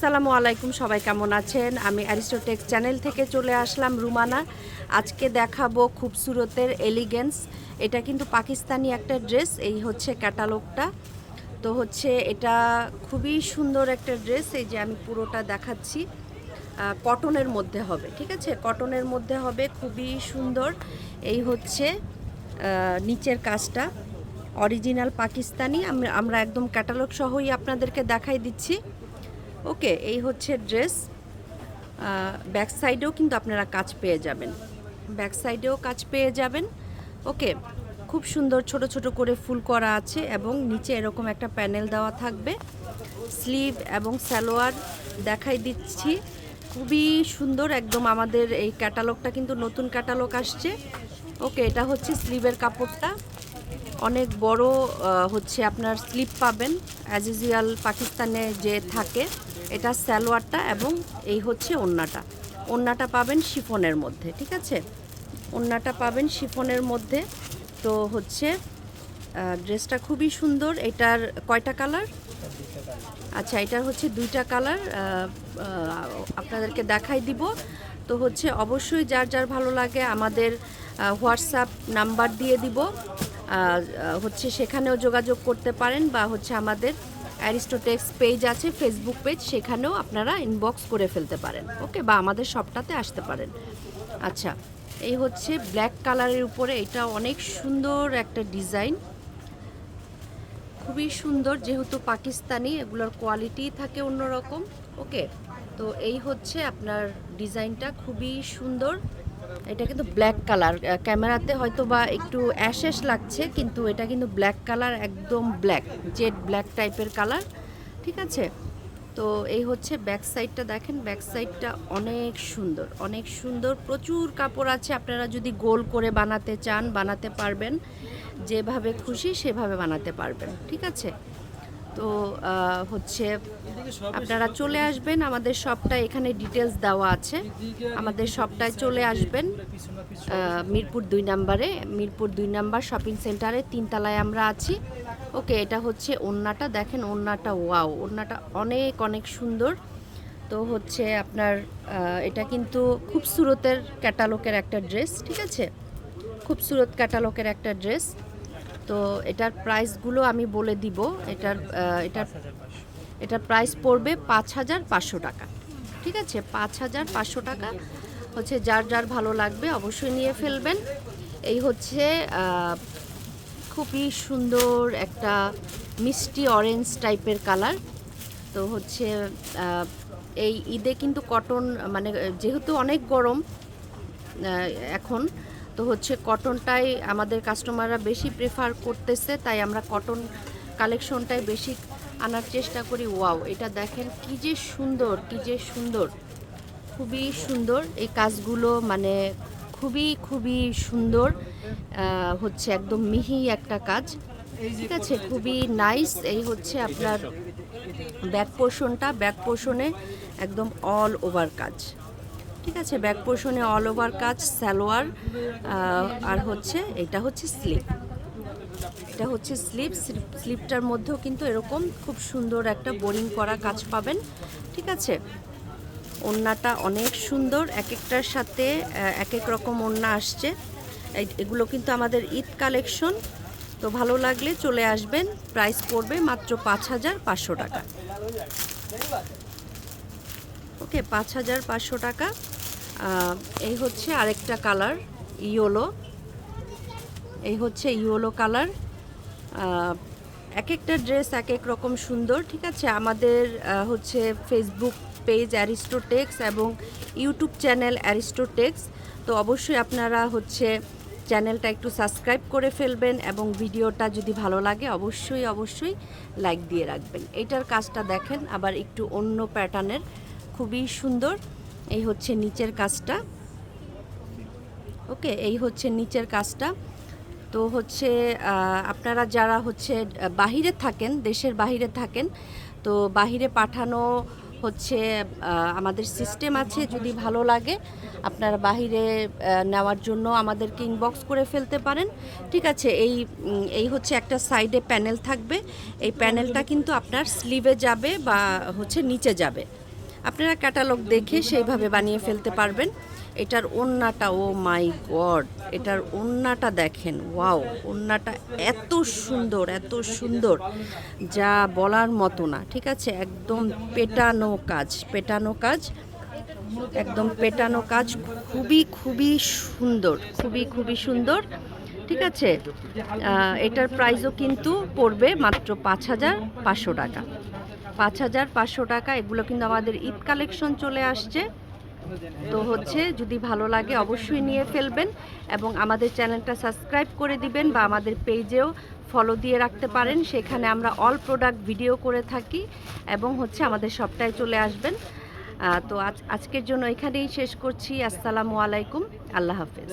আসসালামু আলাইকুম, সবাই কেমন আছেন? আমি অ্যারিস্টোটেক্স চ্যানেল থেকে চলে আসলাম রুমানা। আজকে দেখাবো খুবসুরতের এলিগেন্স। এটা কিন্তু পাকিস্তানি একটা ড্রেস। এই হচ্ছে ক্যাটালগটা। তো হচ্ছে এটা খুবই সুন্দর একটা ড্রেস। এই যে আমি পুরোটা দেখাচ্ছি, কটনের মধ্যে হবে, ঠিক আছে? কটনের মধ্যে হবে, খুবই সুন্দর। এই হচ্ছে নিচের কাজটা অরিজিনাল পাকিস্তানি। আমরা একদম ক্যাটালগ সহই আপনাদেরকে দেখাই দিচ্ছি। ওকে, এই হচ্ছে ড্রেস। ব্যাক সাইডেও কিন্তু আপনারা কাজ পেয়ে যাবেন, ব্যাক সাইডেও কাজ পেয়ে যাবেন। ওকে, খুব সুন্দর ছোট ছোট করে ফুল করা আছে এবং নিচে এরকম একটা প্যানেল দেওয়া থাকবে। স্লিভ এবং সালোয়ার দেখাই দিচ্ছি, খুবই সুন্দর একদম। আমাদের এই ক্যাটালগটা কিন্তু নতুন ক্যাটালগ আসছে। ওকে, এটা হচ্ছে স্লিভের কাপড়টা, অনেক বড় হচ্ছে আপনার স্লিপ পাবেন অ্যাজ ইউজুয়াল পাকিস্তানে যে থাকে। এটা সালোয়ারটা এবং এই হচ্ছে ওড়নাটা। ওড়নাটা পাবেন শিফনের মধ্যে, ঠিক আছে? ওড়নাটা পাবেন শিফনের মধ্যে। তো হচ্ছে ড্রেসটা খুবই সুন্দর। এটার কয়টা কালার? আচ্ছা, এটার হচ্ছে দুইটা কালার, আপনাদেরকে দেখাই দিব। তো হচ্ছে অবশ্যই যার যার ভালো লাগে আমাদের হোয়াটসঅ্যাপ নাম্বার দিয়ে দিব, হচ্ছে সেখানেও যোগাযোগ করতে পারেন, বা হচ্ছে আমাদের অ্যারিস্টোটেক্স পেজ আছে, ফেসবুক পেজ, সেখানেও আপনারা ইনবক্স করে ফেলতে পারেন। ওকে, বা আমাদের শপটাতে আসতে পারেন। আচ্ছা, এই হচ্ছে ব্ল্যাক কালারের উপরে, এটা অনেক সুন্দর একটা ডিজাইন, খুবই সুন্দর। যেহেতু পাকিস্তানি, এগুলোর কোয়ালিটি থাকে অন্যরকম। ওকে, তো এই হচ্ছে আপনার ডিজাইনটা, খুবই সুন্দর। এটা কিন্তু ব্ল্যাক কালার, ক্যামেরাতে হয়তো বা একটু অ্যাশ অ্যাশ লাগছে, কিন্তু এটা কিন্তু ব্ল্যাক কালার, একদম ব্ল্যাক, জেড ব্ল্যাক টাইপের কালার, ঠিক আছে? তো এই হচ্ছে ব্যাক সাইডটা, দেখেন ব্যাক সাইডটা অনেক সুন্দর, অনেক সুন্দর। প্রচুর কাপড় আছে, আপনারা যদি গোল করে বানাতে চান বানাতে পারবেন, যেভাবে খুশি সেভাবে বানাতে পারবেন, ঠিক আছে? তো হচ্ছে আপনারা চলে আসবেন আমাদের শপটায়, এখানে ডিটেলস দেওয়া আছে। আমাদের শপটায় চলে আসবেন মিরপুর 2 নম্বরে, মিরপুর 2 নম্বর শপিং সেন্টারে 3 তলায় আমরা আছি। ওকে, এটা হচ্ছে ওড়নাটা, দেখেন ওড়নাটা, ওয়াও, ওড়নাটা অনেক অনেক সুন্দর। তো হচ্ছে আপনার এটা কিন্তু খুবসুরতের ক্যাটালগের একটা ড্রেস, ঠিক আছে? খুবসুরত ক্যাটালগের একটা ড্রেস। তো এটার প্রাইসগুলো আমি বলে দিব। এটার প্রাইস পড়বে 5,500 টাকা, ঠিক আছে? 5,500 টাকা হচ্ছে। যার যার ভালো লাগবে অবশ্যই নিয়ে ফেলবেন। এই হচ্ছে খুবই সুন্দর একটা মিষ্টি অরেঞ্জ টাইপের কালার। তো হচ্ছে এই ঈদে কিন্তু কটন, মানে যেহেতু অনেক গরম এখন, তো হচ্ছে কটনটাই আমাদের কাস্টমাররা বেশি প্রেফার করতেছে, তাই আমরা কটন কালেকশনটাই বেশি আনার চেষ্টা করি। ওয়াও, এটা দেখেন কি যে সুন্দর, কি যে সুন্দর, খুবই সুন্দর এই কাজগুলো, মানে খুবই খুবই সুন্দর। হচ্ছে একদম মিহি একটা কাজ, ঠিক আছে? খুবই নাইস। এই হচ্ছে আপনার ব্যাক পোর্শনটা, ব্যাক পোর্শনে একদম অল ওভার কাজ, ঠিক আছে? ব্যাক পোর্শনে অল ওভার কাজ, সালোয়ার, আর হচ্ছে এটা হচ্ছে স্লিভ, এটা হচ্ছে স্লিভ। স্লিভটার মধ্যেও কিন্তু এরকম খুব সুন্দর একটা বোরিং করা কাজ পাবেন, ঠিক আছে? ওড়নাটা অনেক সুন্দর, এক একটার সাথে এক এক রকম ওড়না আসছে। এগুলো কিন্তু আমাদের ঈদ কালেকশন। তো ভালো লাগলে চলে আসবেন, প্রাইস পড়বে মাত্র 5,500 টাকা। ওকে, 5,500 টাকা। এই হচ্ছে আরেকটা কালার, ইয়েলো। এই হচ্ছে ইয়েলো কালার। এক একটা ড্রেস এক এক রকম সুন্দর, ঠিক আছে? আমাদের হচ্ছে ফেসবুক পেজ অ্যারিস্টোটেক্স এবং ইউটিউব চ্যানেল অ্যারিস্টোটেক্স। তো অবশ্যই আপনারা হচ্ছে চ্যানেলটা একটু সাবস্ক্রাইব করে ফেলবেন, এবং ভিডিওটা যদি ভালো লাগে অবশ্যই অবশ্যই লাইক দিয়ে রাখবেন। এইটার কাজটা দেখেন, আবার একটু অন্য প্যাটার্নের, খুবই সুন্দর। এই হচ্ছে নিচের কাজটা। ওকে, এই হচ্ছে নিচের কাজটা। তো হচ্ছে আপনারা যারা হচ্ছে বাহিরে থাকেন, দেশের বাহিরে থাকেন, তো বাহিরে পাঠানো হচ্ছে আমাদের সিস্টেম আছে। যদি ভালো লাগে আপনারা বাহিরে নেওয়ার জন্য আমাদেরকে ইনবক্স করে ফেলতে পারেন, ঠিক আছে? এই হচ্ছে একটা সাইডে প্যানেল থাকবে, এই প্যানেলটা কিন্তু আপনার স্লিভে যাবে বা হচ্ছে নিচে যাবে, আপনারা ক্যাটালগ দেখে সেইভাবে বানিয়ে ফেলতে পারবেন। এটার ওড়নাটা, ও মাই গড, এটার ওড়নাটা দেখেন, ওয়াও, ওড়নাটা এত সুন্দর, এত সুন্দর, যা বলার মতো না। ঠিক আছে, একদম পেটানো কাজ, পেটানো কাজ, একদম পেটানো কাজ, খুবই খুবই সুন্দর, খুবই খুবই সুন্দর। ঠিক আছে, এটার প্রাইসও কিন্তু পড়বে মাত্র 5,500 টাকা। 5,500 টাকা। এগুলো কিন্তু আমাদের ঈদ কালেকশন চলে আসছে। তো হচ্ছে যদি ভালো লাগে অবশ্যই নিয়ে ফেলবেন এবং আমাদের চ্যানেলটা সাবস্ক্রাইব করে দিবেন বা আমাদের পেজেও ফলো দিয়ে রাখতে পারেন। সেখানে আমরা অল প্রোডাক্ট ভিডিও করে থাকি এবং হচ্ছে আমাদের সবটাই চলে আসবেন। তো আজকের জন্য এখানেই শেষ করছি। আসসালামু আলাইকুম, আল্লাহ হাফেজ।